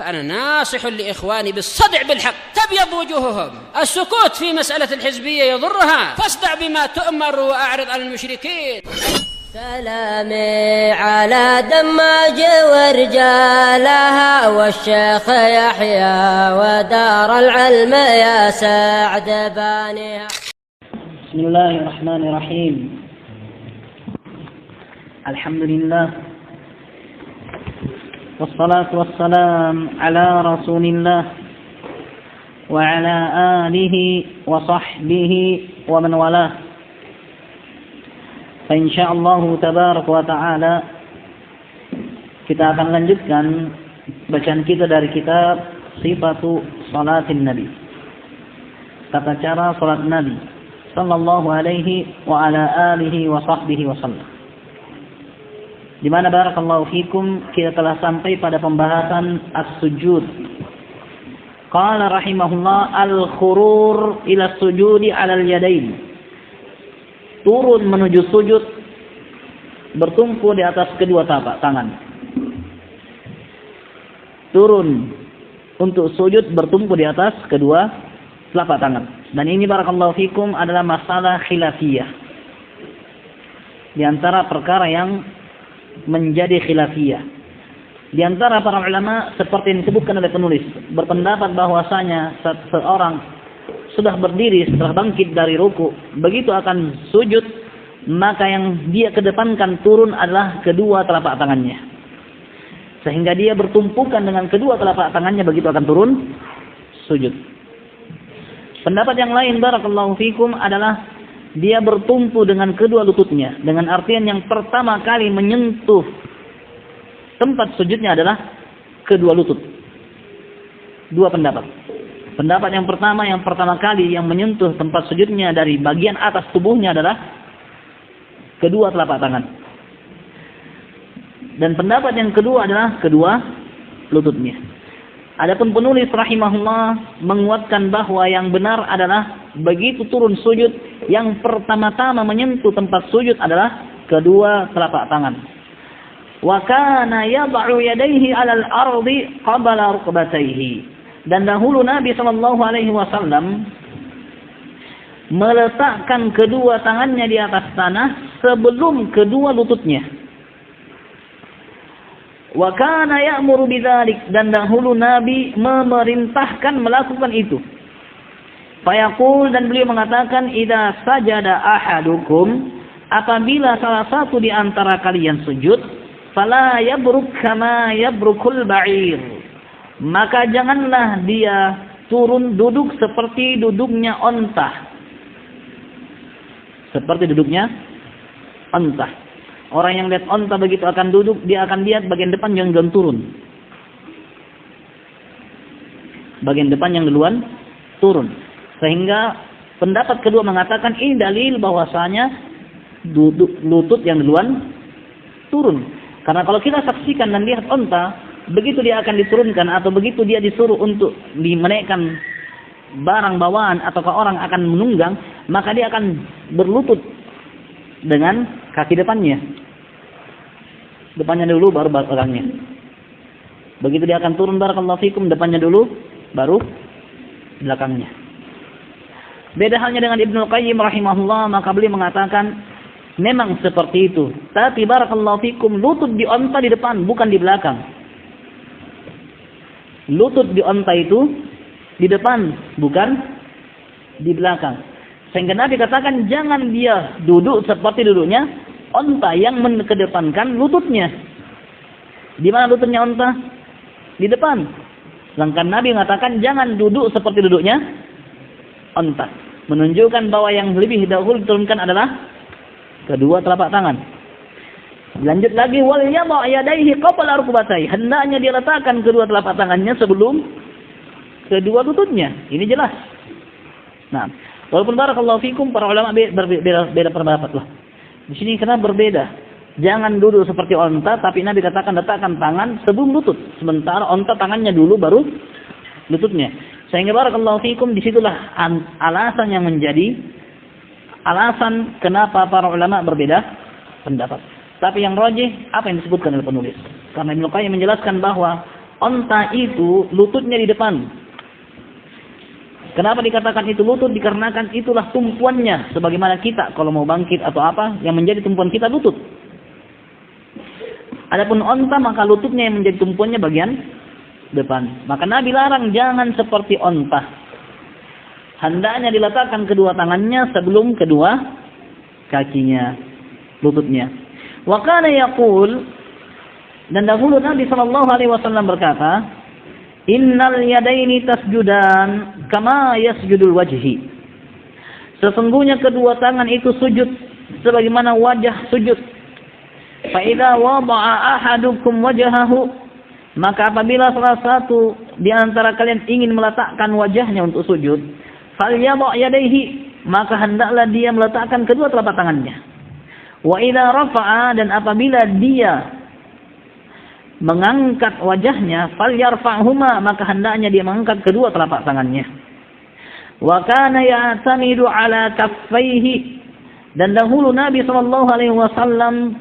فأنا ناصح لإخواني بالصدع بالحق تبيض وجوههم. السكوت في مسألة الحزبية يضرها، فاصدع بما تؤمر وأعرض عن المشركين. سلامي على دماج ورجالها والشيخ يحيى ودار العلم يا سعد بانيها. بسم الله الرحمن الرحيم. الحمد لله والصلاة والسلام على رسول الله وعلى آله وصحبه ومن والاه. Insyaallah tabaraka wa ta'ala kita akan lanjutkan bacaan kita dari kitab Sifatu Salatin Nabi, tata cara salat Nabi sallallahu alaihi wa ala alihi wa sahbihi wa sallam, di mana barakallahu fikum kita telah sampai pada pembahasan as-sujud. Qala rahimahullah al-khurur ila sujudi ala al-yadain, turun menuju sujud bertumpu di atas kedua telapak tangan. Turun untuk sujud bertumpu di atas kedua telapak tangan. Dan ini barakallahu fikum adalah masalah khilafiyah, di antara perkara yang menjadi khilafiyah. Di antara para ulama seperti yang disebutkan oleh penulis berpendapat bahwasanya seorang sudah berdiri setelah bangkit dari ruku, begitu akan sujud, maka yang dia kedepankan turun adalah kedua telapak tangannya, sehingga dia bertumpukan dengan kedua telapak tangannya begitu akan turun sujud. Pendapat yang lain barakallahu fikum adalah dia bertumpu dengan kedua lututnya, dengan artian yang pertama kali menyentuh tempat sujudnya adalah kedua lutut. Dua pendapat. Pendapat yang pertama kali yang menyentuh tempat sujudnya dari bagian atas tubuhnya adalah kedua telapak tangan. Dan pendapat yang kedua adalah kedua lututnya. Adapun penulis rahimahullah menguatkan bahwa yang benar adalah begitu turun sujud, yang pertama-tama menyentuh tempat sujud adalah kedua telapak tangan. Wa kana yad'u yadayhi 'alal ardi qabla rukbatayhi. Dan dahulu Nabi SAW meletakkan kedua tangannya di atas tanah sebelum kedua lututnya. Wa kana ya'muru bidzalik, dan dahulu Nabi memerintahkan melakukan itu. Fayaqul, dan beliau mengatakan, idza sajada ahadukum, apabila salah satu di antara kalian sujud, fala yabruk kama yabrukul ba'ir, maka janganlah dia turun duduk seperti duduknya onta. Seperti duduknya onta. Orang yang lihat onta begitu akan duduk, dia akan lihat bagian depan yang duluan turun. Bagian depan yang duluan turun. Sehingga pendapat kedua mengatakan ini dalil bahwasanya duduk lutut yang duluan turun. Karena kalau kita saksikan dan lihat onta, begitu dia akan diturunkan atau begitu dia disuruh untuk menaikkan barang bawaan ataukah orang akan menunggang, maka dia akan berlutut dengan kaki depannya. Depannya dulu baru belakangnya. Begitu dia akan turun barakallahu fikum, depannya dulu baru belakangnya. Beda halnya dengan Ibnu Qayyim rahimahullah, maka beliau mengatakan memang seperti itu, tapi barakallahu fikum lutut di onta di depan bukan di belakang. Lutut di onta itu di depan, bukan di belakang. Sehingga Nabi katakan jangan dia duduk seperti duduknya onta yang mengedepankan lututnya. Di mana lututnya onta? Di depan. Sedangkan Nabi mengatakan jangan duduk seperti duduknya onta. Menunjukkan bahwa yang lebih dahulu diturunkan adalah kedua telapak tangan. Lanjut lagi, wal yadha yadayhi qabla rukbatayhi, hendaknya dia letakkan kedua telapak tangannya sebelum kedua lututnya. Ini jelas. Nah, walaupun barakallahu fikum para ulama beda pendapat lah. Di sini kenapa berbeda? Jangan duduk seperti onta, tapi Nabi katakan letakkan tangan sebelum lutut. Sementara onta tangannya dulu baru lututnya. Sehingga barakallahu fikum disitulah alasan yang menjadi alasan kenapa para ulama berbeda pendapat. Tapi yang rajih apa yang disebutkan oleh penulis. Karena Ibnu Qayyim menjelaskan bahwa onta itu lututnya di depan. Kenapa dikatakan itu lutut? Dikarenakan itulah tumpuannya. Sebagaimana kita kalau mau bangkit atau apa, yang menjadi tumpuan kita lutut. Adapun onta maka lututnya yang menjadi tumpuannya bagian depan. Maka Nabi larang jangan seperti onta. Hendaknya diletakkan kedua tangannya sebelum kedua kakinya, lututnya. Wa kana yaqul, dan dahulu Nabi SAW berkata, innal yadaini tasjudan kama yasjudul wajhi. Sesungguhnya kedua tangan itu sujud sebagaimana wajah sujud. Fa idza wada'a ahadukum wajhahu, maka apabila salah satu di antara kalian ingin meletakkan wajahnya untuk sujud, falyadha' yadayhi, maka hendaklah dia meletakkan kedua telapak tangannya. Wa idza rafa'a, dan apabila dia mengangkat wajahnya, falyarfa'huma, maka hendaknya dia mengangkat kedua telapak tangannya. Wa kana ya'tamidu ala kaffaihi, dan dahulu Nabi SAW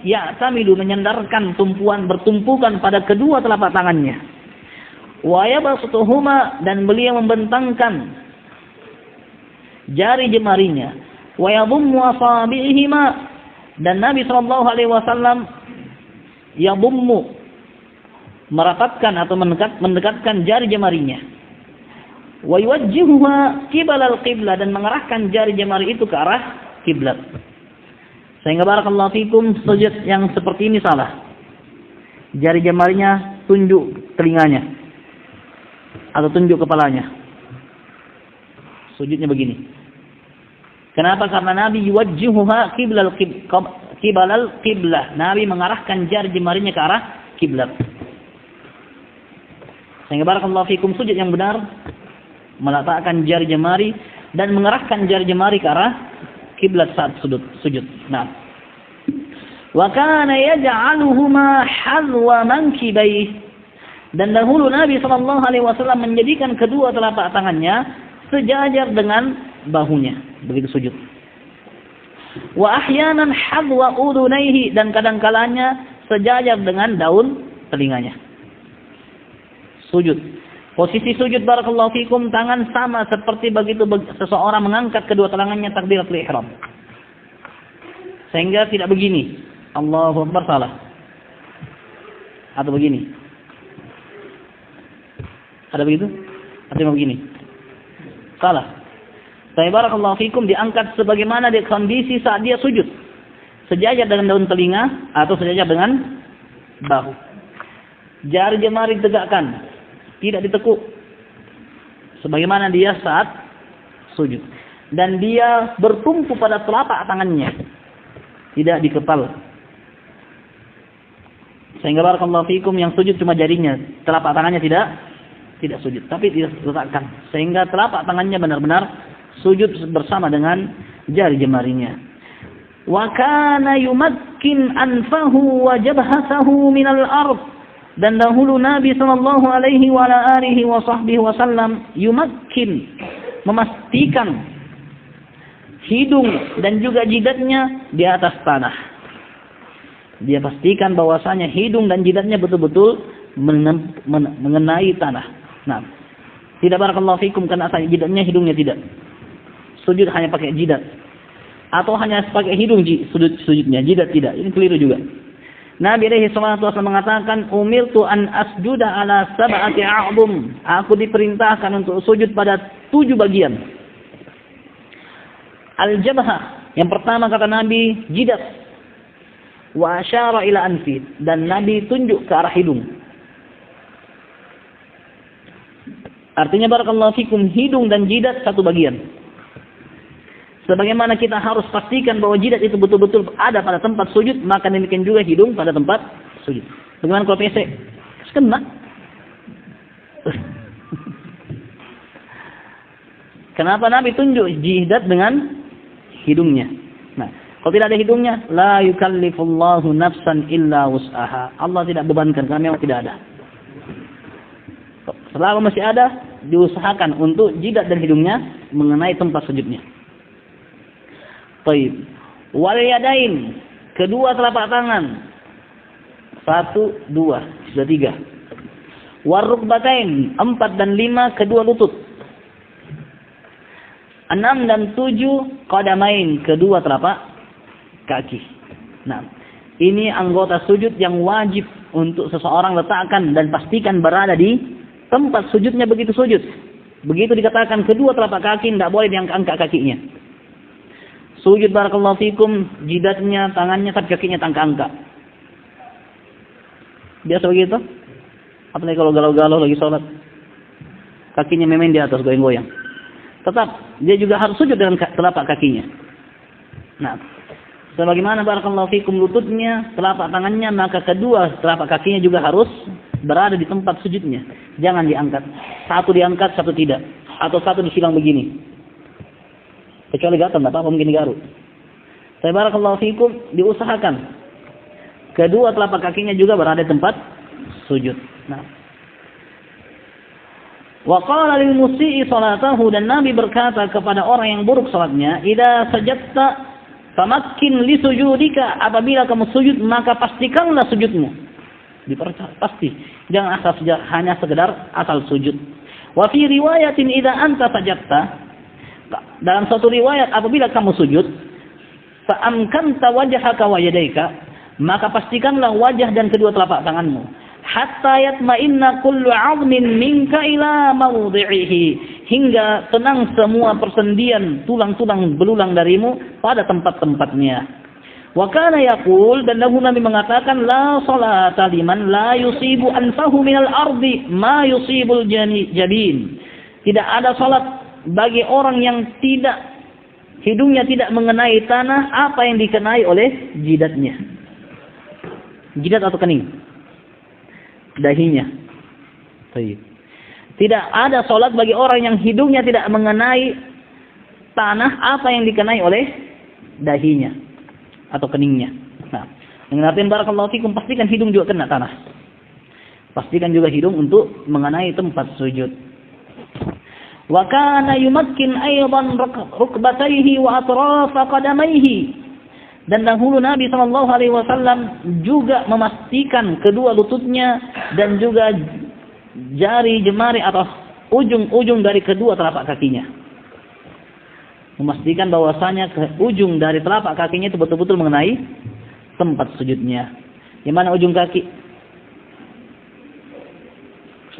ya'tamidu, menyandarkan tumpuan, bertumpukan pada kedua telapak tangannya. Wa yabsutuhuma, dan beliau membentangkan jari jemarinya. Wa yadhummu asabi'ihima, dan Nabi SAW yadhummu, merapatkan atau mendekatkan jari jemarinya. Wa yuwajjihuha qibalal qiblah, dan mengarahkan jari jemari itu ke arah kiblat. Sehingga barakallahu fikum, sujud yang seperti ini salah. Jari jemarinya tunjuk telinganya atau tunjuk kepalanya. Sujudnya begini. Kenapa? Karena Nabi yuwajjihuha qibalal qiblah. Nabi mengarahkan jari jemarinya ke arah kiblat. Sehingga barakallahu fikum, sujud yang benar meletakkan jari jemari dan mengarahkan jari jemari ke arah kiblat saat sujud. Nah, wa kana yaj'aluhuma halwa mankibayhi, dan dahulu Nabi SAW menjadikan kedua telapak tangannya sejajar dengan bahunya begitu sujud. Wa ahyanan hadwa udunaihi, dan kadang-kalanya sejajar dengan daun telinganya. Sujud. Posisi sujud barakallahu fikum, tangan sama seperti begitu seseorang mengangkat kedua tangannya takbiratul ihram. Sehingga tidak begini, Allahu Akbar, salah. Atau begini. Ada begitu? Atau begini. Salah. Tapi barakallahu fikum, diangkat sebagaimana di kondisi saat dia sujud. Sejajar dengan daun telinga atau sejajar dengan bahu. Jari jemari ditegakkan, tidak ditekuk sebagaimana dia saat sujud, dan dia bertumpu pada telapak tangannya, tidak di kepal. Sehingga barakallahu fikum, yang sujud cuma jarinya, telapak tangannya tidak sujud, tapi tidak diletakkan, sehingga telapak tangannya benar-benar sujud bersama dengan jari jemarinya. Wa kana yumakkin anfahu wa jabhatahu minal ardh, dan dahulu Nabi SAW yumakkin, memastikan hidung dan juga jidatnya di atas tanah. Dia pastikan bahwasanya hidung dan jidatnya betul-betul mengenai tanah. Nah, tidak barakallahu fikum, karena asalnya jidatnya, hidungnya tidak. Sujud hanya pakai jidat, atau hanya pakai hidung sujudnya, jidat tidak. Ini keliru juga. Nabi alaihi salatu wasallam mengatakan, umirtu an asjuda ala sab'ati a'dhum. Aku diperintahkan untuk sujud pada 7 bagian. Al-jabhah, yang pertama kata Nabi, jidat. Wa asyara ila anfi, dan Nabi tunjuk ke arah hidung. Artinya barakallahu fikum, hidung dan jidat satu bagian. Sebagaimana kita harus pastikan bahwa jidat itu betul-betul ada pada tempat sujud, maka demikian juga hidung pada tempat sujud. Bagaimana kalau PC? Kena. Kenapa Nabi tunjuk jidat dengan hidungnya? Nah, kalau tidak ada hidungnya, la yukallifullahu nafsan illa wus'aha. Allah tidak bebankan, karena memang tidak ada. Selama masih ada, diusahakan untuk jidat dan hidungnya mengenai tempat sujudnya. Baik. Wal yadain, kedua telapak tangan. 1, 2, sudah 3. Warukbatain 4 dan 5 kedua lutut. 6 dan 7 qadamain kedua telapak kaki. Nah, ini anggota sujud yang wajib untuk seseorang letakkan dan pastikan berada di tempat sujudnya begitu sujud. Begitu dikatakan kedua telapak kaki tidak boleh diangkat kakinya. Sujud barakallahu fikum, jidatnya, tangannya, tapi kakinya angkat. Biasa begitu? Apalagi kalau galau-galau lagi sholat, kakinya memang di atas goyang-goyang. Tetap dia juga harus sujud dengan telapak kakinya. Nah, sebagaimana barakallahu fikum lututnya, telapak tangannya, maka kedua telapak kakinya juga harus berada di tempat sujudnya. Jangan diangkat. Satu diangkat, satu tidak. Atau satu disilang begini. Kecuali gatal, tidak apa-apa mungkin digaruk. Saya barakallahu fikum diusahakan kedua telapak kakinya juga berada di tempat sujud. Nah, wa qala lil musii salatahu, dan Nabi berkata kepada orang yang buruk salatnya, idza sajadta famakkin li sujudika, apabila kamu sujud maka pastikanlah sujudmu. Dipercaya pasti, jangan asal hanya sekedar asal sujud. Wa fi riwayatin idza anta sajadta, dalam satu riwayat apabila kamu sujud, fa amkanta wajhaka wa yadayka, maka pastikanlah wajah dan kedua telapak tanganmu. Hatta yatma'inna kullu 'azmin minka ila mawdi'ihi, hingga tenang semua persendian tulang-tulang belulang darimu pada tempat-tempatnya. Wa kana yaqul, dan Nabi mengatakan, la salata liman la yusibu anfahu minal ardi ma yusibul jabin. Tidak ada salat bagi orang yang tidak hidungnya tidak mengenai tanah apa yang dikenai oleh jidatnya. Jidat atau kening? Dahinya. Tidak ada solat bagi orang yang hidungnya tidak mengenai tanah apa yang dikenai oleh dahinya atau keningnya. Nah, dengan artian barakallahu fikum, pastikan hidung juga kena tanah. Pastikan juga hidung untuk mengenai tempat sujud. Wa kana yumakkin aidan rukbatayhi wa atrafa qadamaihi. Dan dahulu Nabi SAW juga memastikan kedua lututnya dan juga jari jemari atau ujung-ujung dari kedua telapak kakinya. Memastikan bahwasanya ke ujung dari telapak kakinya itu betul-betul mengenai tempat sujudnya. Yang mana ujung kaki?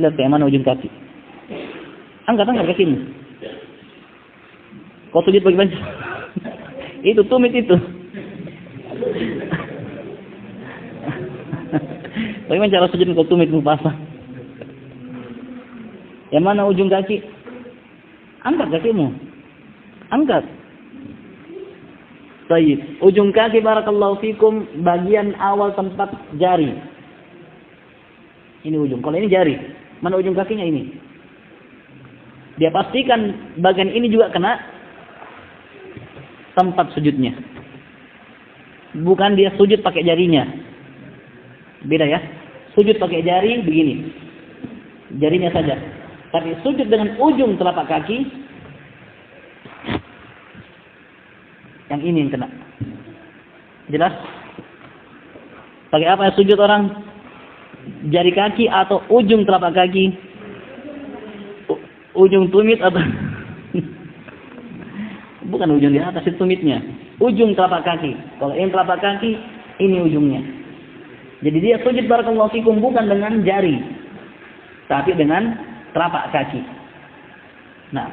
Lihat yang mana ujung kaki. Angkat kakimu. Kau sujud bagaimana? Itu tumit itu. Bagaimana cara sujud kau tumit mupasa? Yang mana ujung kaki? Angkat kakimu. Angkat. Baik. Ujung kaki barakallahu fikum, bagian awal tempat jari. Ini ujung. Kalau ini jari, mana ujung kakinya ini? Dia pastikan bagian ini juga kena tempat sujudnya. Bukan dia sujud pakai jarinya. Beda ya. Sujud pakai jari begini. Jarinya saja. Tapi sujud dengan ujung telapak kaki, yang ini yang kena. Jelas? Pakai apa sujud orang? Jari kaki atau ujung telapak kaki? Ujung tumit atau bukan ujung di atas, itu tumitnya. Ujung telapak kaki. Kalau ini telapak kaki, ini ujungnya. Jadi dia sujud barakallahu fikum bukan dengan jari, tapi dengan telapak kaki. Nah,